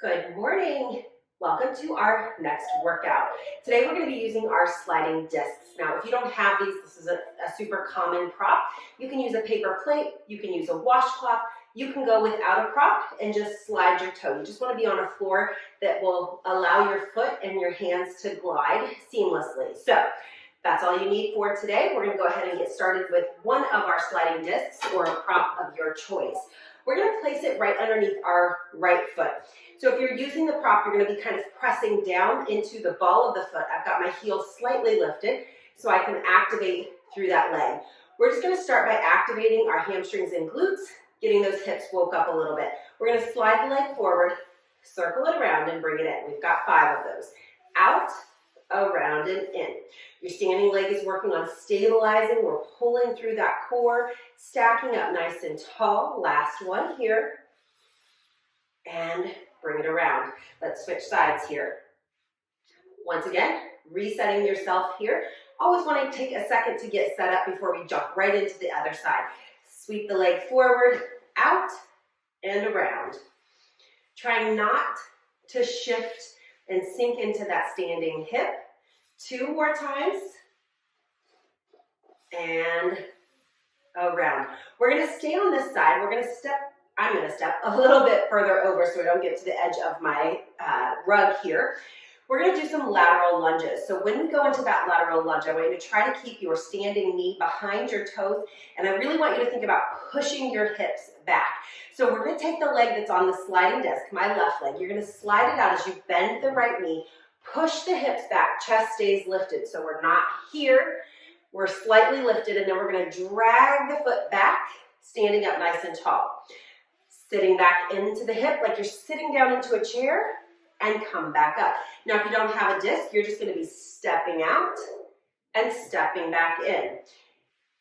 Good morning. Welcome to our next workout. Today we're going to be using our sliding discs. Now, if you don't have these, this is a super common prop. You can use a paper plate, you can use a washcloth, you can go without a prop and just slide your toe. You just want to be on a floor that will allow your foot and your hands to glide seamlessly. So that's all you need for today. We're going to go ahead and get started with one of our sliding discs or a prop of your choice. We're going to place it right underneath our right foot. So if you're using the prop, you're going to be kind of pressing down into the ball of the foot. I've got my heel slightly lifted so I can activate through that leg. We're just going to start by activating our hamstrings and glutes, getting those hips woke up a little bit. We're going to slide the leg forward, circle it around, and bring it in. We've got 5 of those. Out, around, and in. Your standing leg is working on stabilizing. We're pulling through that core, stacking up nice and tall. Last one here. And bring it around. Let's switch sides here. Once again, resetting yourself here. Always want to take a second to get set up before we jump right into the other side. Sweep the leg forward, out, and around. Trying not to shift and sink into that standing hip. 2 more times. And around. We're going to stay on this side. I'm going to step a little bit further over so I don't get to the edge of my rug here. We're going to do some lateral lunges. So when we go into that lateral lunge, I want you to try to keep your standing knee behind your toes, and I really want you to think about pushing your hips back. So we're going to take the leg that's on the sliding disc, my left leg. You're going to slide it out as you bend the right knee, push the hips back, chest stays lifted. So we're not here, we're slightly lifted, and then we're going to drag the foot back, standing up nice and tall. Sitting back into the hip like you're sitting down into a chair and come back up. Now, if you don't have a disc, you're just going to be stepping out and stepping back in.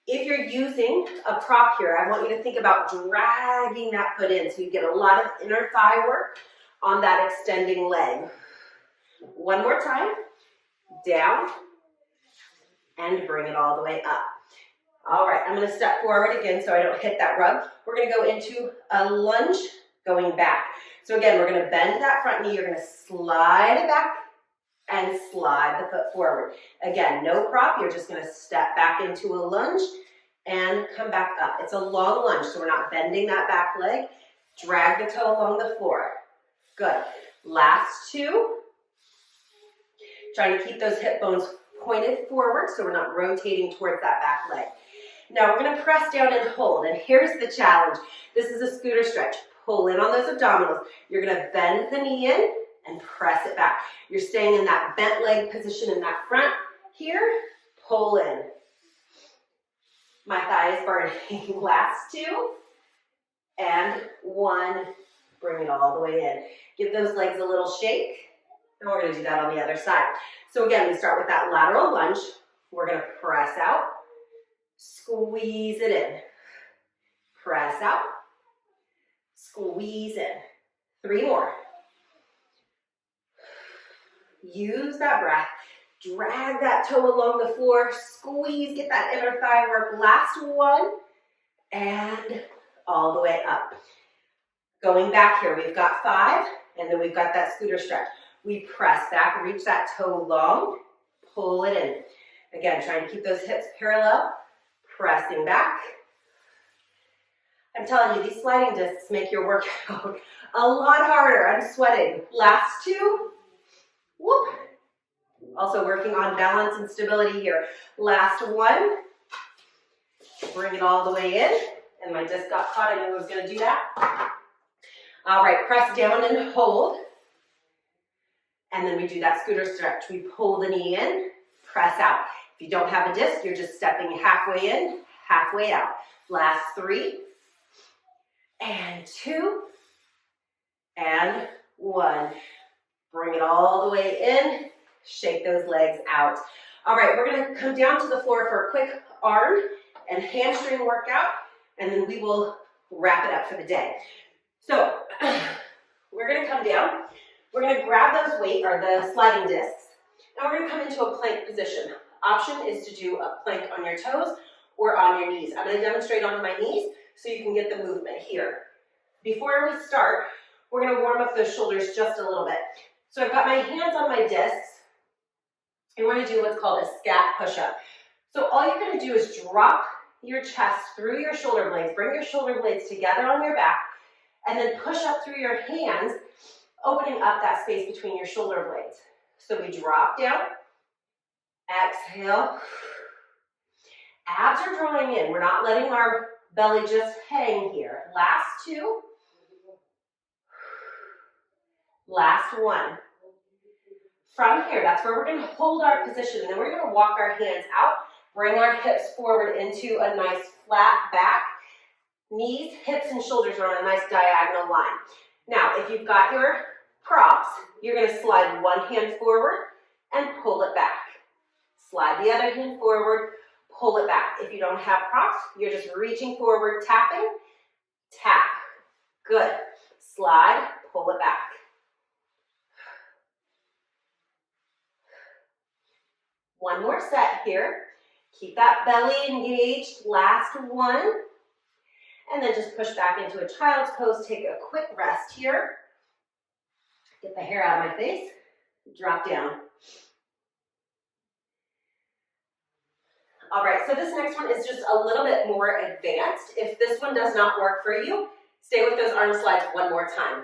If you're using a prop here, I want you to think about dragging that foot in so you get a lot of inner thigh work on that extending leg. One more time, down, and bring it all the way up. All right, I'm going to step forward again so I don't hit that rug. We're going to go into a lunge going back. So again, we're going to bend that front knee. You're going to slide it back and slide the foot forward. Again, no prop. You're just going to step back into a lunge and come back up. It's a long lunge, so we're not bending that back leg. Drag the toe along the floor. Good. Last 2. Trying to keep those hip bones pointed forward so we're not rotating towards that back leg. Now we're going to press down and hold, and here's the challenge. This is a scooter stretch. Pull in on those abdominals. You're going to bend the knee in and press it back. You're staying in that bent leg position in that front here. Pull in. My thigh is burning. Last 2 and 1. Bring it all the way in. Give those legs a little shake, and we're going to do that on the other side. So again, we start with that lateral lunge. We're going to press out. Squeeze it in. Press out. Squeeze in. 3 more. Use that breath. Drag that toe along the floor. Squeeze. Get that inner thigh work. Last 1. And all the way up. Going back here, we've got 5. And then we've got that scooter stretch. We press back. Reach that toe long. Pull it in. Again, trying to keep those hips parallel. Pressing back. I'm telling you, these sliding discs make your workout a lot harder. I'm sweating. Last 2. Whoop. Also working on balance and stability here. Last 1. Bring it all the way in. And my disc got caught. I knew I was going to do that. All right, press down and hold. And then we do that scooter stretch. We pull the knee in, press out. If you don't have a disc, you're just stepping halfway in, halfway out. Last 3, and 2, and 1. Bring it all the way in, shake those legs out. All right, we're going to come down to the floor for a quick arm and hamstring workout, and then we will wrap it up for the day. So we're going to come down. We're going to grab those weights, or the sliding discs, and we're going to come into a plank position. Option is to do a plank on your toes or on your knees. I'm going to demonstrate on my knees so you can get the movement here. Before we start, we're gonna warm up those shoulders just a little bit. So I've got my hands on my discs, and we're gonna do what's called a scat push-up. So all you're gonna do is drop your chest through your shoulder blades, bring your shoulder blades together on your back, and then push up through your hands, opening up that space between your shoulder blades. So we drop down, exhale. Abs are drawing in. We're not letting our belly just hang here. Last two. Last one. From here, that's where we're going to hold our position, and then we're going to walk our hands out, bring our hips forward into a nice flat back. Knees, hips, and shoulders are on a nice diagonal line. Now, if you've got your props, you're going to slide one hand forward and pull it back. Slide the other hand forward, pull it back. If you don't have props, you're just reaching forward, tapping, tap. Good. Slide, pull it back. One more set here. Keep that belly engaged. Last one. And then just push back into a child's pose. Take a quick rest here. Get the hair out of my face. Drop down. All right, so this next one is just a little bit more advanced. If this one does not work for you, stay with those arm slides one more time.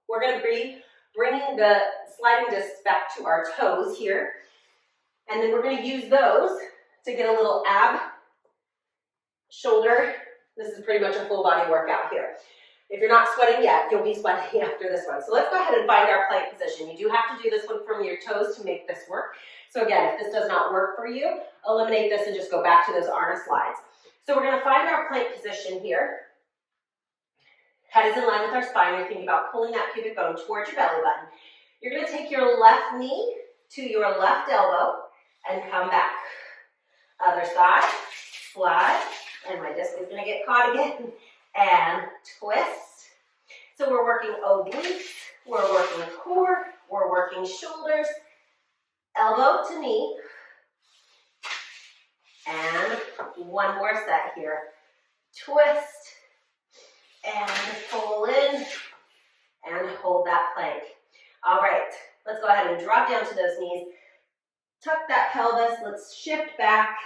We're going to be bringing the sliding discs back to our toes here. And then we're going to use those to get a little ab, shoulder. This is pretty much a full body workout here. If you're not sweating yet, you'll be sweating after this one. So let's go ahead and find our plank position. You do have to do this one from your toes to make this work. So again, if this does not work for you, eliminate this and just go back to those arm slides. So we're going to find our plank position here. Head is in line with our spine. You're thinking about pulling that pubic bone towards your belly button. You're going to take your left knee to your left elbow and come back. Other side, slide, and my disc is going to get caught again. And twist. So we're working obliques, we're working core, we're working shoulders, elbow to knee. And one more set here. Twist, and pull in, and hold that plank. All right, let's go ahead and drop down to those knees. Tuck that pelvis, let's shift back,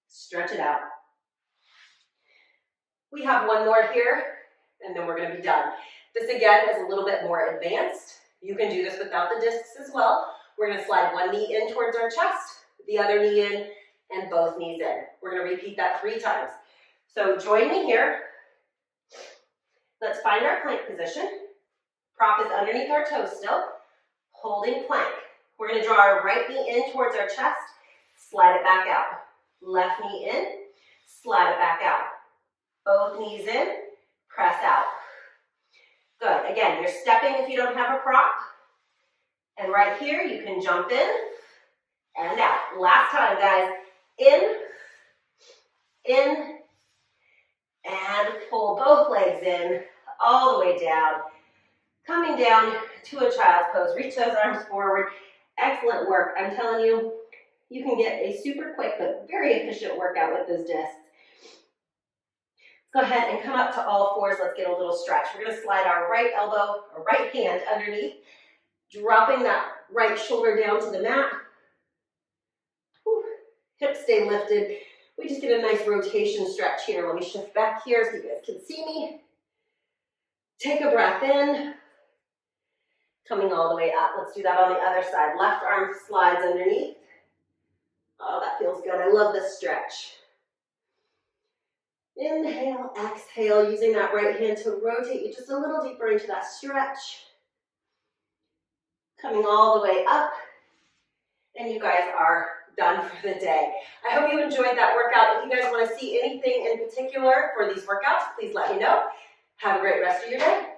stretch it out. We have one more here, and then we're going to be done. This again is a little bit more advanced. You can do this without the discs as well. We're going to slide one knee in towards our chest, the other knee in, and both knees in. We're going to repeat that 3 times. So join me here. Let's find our plank position. Prop is underneath our toes still, holding plank. We're going to draw our right knee in towards our chest, slide it back out. Left knee in, slide it back out. Both knees in, press out. Good. Again, you're stepping if you don't have a prop. And right here, you can jump in and out. Last time, guys. In, and pull both legs in, all the way down. Coming down to a child's pose. Reach those arms forward. Excellent work. I'm telling you, you can get a super quick but very efficient workout with those discs. Go ahead and come up to all fours. Let's get a little stretch. We're going to slide our right elbow or right hand underneath, dropping that right shoulder down to the mat. Whew. Hips stay lifted. We just get a nice rotation stretch here. Let me shift back here so you guys can see me. Take a breath in. Coming all the way up. Let's do that on the other side. Left arm slides underneath. Oh, that feels good. I love this stretch. Inhale, exhale, using that right hand to rotate you just a little deeper into that stretch. Coming all the way up. And you guys are done for the day. I hope you enjoyed that workout. If you guys want to see anything in particular for these workouts, please let me know. Have a great rest of your day.